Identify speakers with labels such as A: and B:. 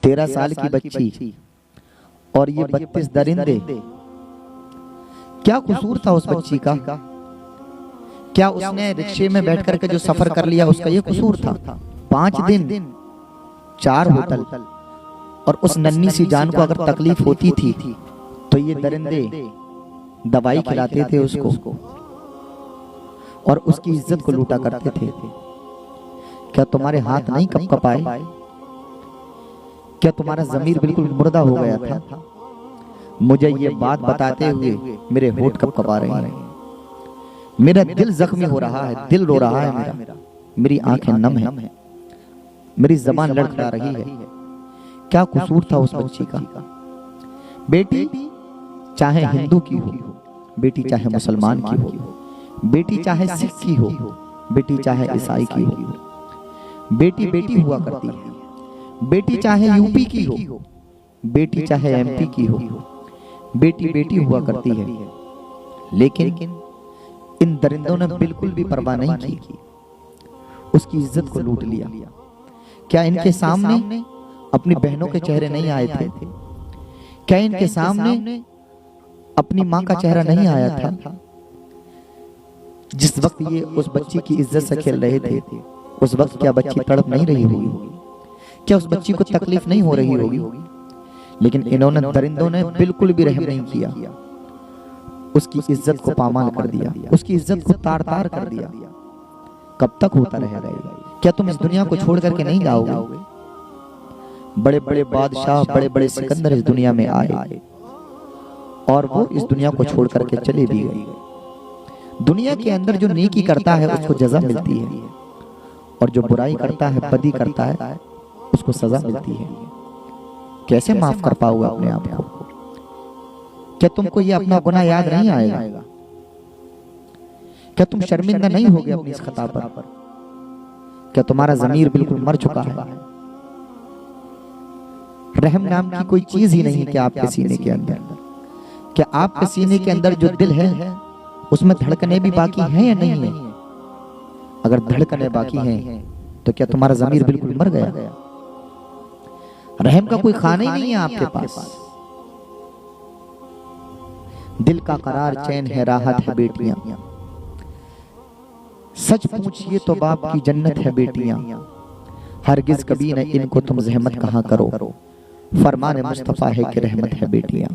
A: 13 साल की बच्ची और ये 32 दरिंदे, क्या कसूर था उस बच्ची का? क्या उसने रिक्शे में बैठ करके जो सफर कर लिया उसका ये कसूर था? 5 दिन 4 होटल, और उस नन्ही सी जान को अगर तकलीफ होती थी तो ये दरिंदे दवाई खिलाते थे उसको और उसकी इज्जत को लूटा करते थे। क्या तुम्हारे हाथ नहीं कपकपाए? क्या तुम्हारा ज़मीर बिल्कुल मुर्दा हो गया था? मुझे ये बात बताते हुए मेरे होठ कपकपा रहे हैं, मेरा दिल जख्मी हो रहा है, दिल रो रहा है मेरा, मेरी आंखें नम है, मेरी जबान लड़खड़ा रही है। क्या कसूर था उस बच्ची का? बेटी चाहे हिंदू की हो, बेटी चाहे मुसलमान की हो, बेटी चाहे सिख की हो, बेटी चाहे ईसाई की हो, बेटी बेटी हुआ करती है। बेटी चाहे यूपी की हो, बेटी चाहे एमपी की हो, बेटी बेटी हुआ करती है। लेकिन इन दरिंदों ने बिल्कुल भी परवाह नहीं की, उसकी इज्जत को लूट लिया। क्या इनके सामने अपनी बहनों के चेहरे नहीं आए थे? क्या इनके सामने अपनी माँ का चेहरा नहीं आया था? जिस वक्त ये उस बच्ची की इज्जत से खेल रहे थे, उस वक्त क्या बच्ची तड़प नहीं रही होगी? क्या उस बच्ची को तकलीफ नहीं हो रही होगी? लेकिन इन्होंने, दरिंदों ने बिल्कुल भी रहम नहीं किया, उसकी इज्जत को पामाल कर दिया, उसकी इज्जत को तार तार कर दिया। कब तक होता रहेगा? क्या तुम इस दुनिया को छोड़ करके नहीं जाओगे? बड़े बड़े बादशाह, बड़े बड़े सिकंदर इस दुनिया में आए और वो इस दुनिया को छोड़ करके चले भी गए। दुनिया के अंदर जो नेकी करता है उसको जज़ा मिलती है, और जो बुराई करता है, बदी करता है, उसको सजा मिलती है। कैसे माफ कर पाओगे अपने आप को? क्या तुमको ये अपना गुनाह याद नहीं आएगा? क्या तुम शर्मिंदा नहीं होगे अपनी इस खता पर? क्या तुम्हारा ज़मीर बिल्कुल मर चुका है? रहम नाम की कोई चीज ही नहीं क्या आपके सीने के अंदर? क्या आपके सीने के अंदर जो दिल है उसमें धड़कने भी बाकी हैं या नहीं है? अगर धड़कने बाकी हैं तो क्या तुम्हारा ज़मीर बिल्कुल मर गया? रहम का कोई खाना ही नहीं है आपके पास। दिल का करार चैन है, राहत है बेटियां, सच पूछिए तो बाप की जन्नत है बेटियां। हरगिज कभी न इनको तुम जहमत कहाँ करो, फरमान मुस्तफा है कि रहमत है बेटियां।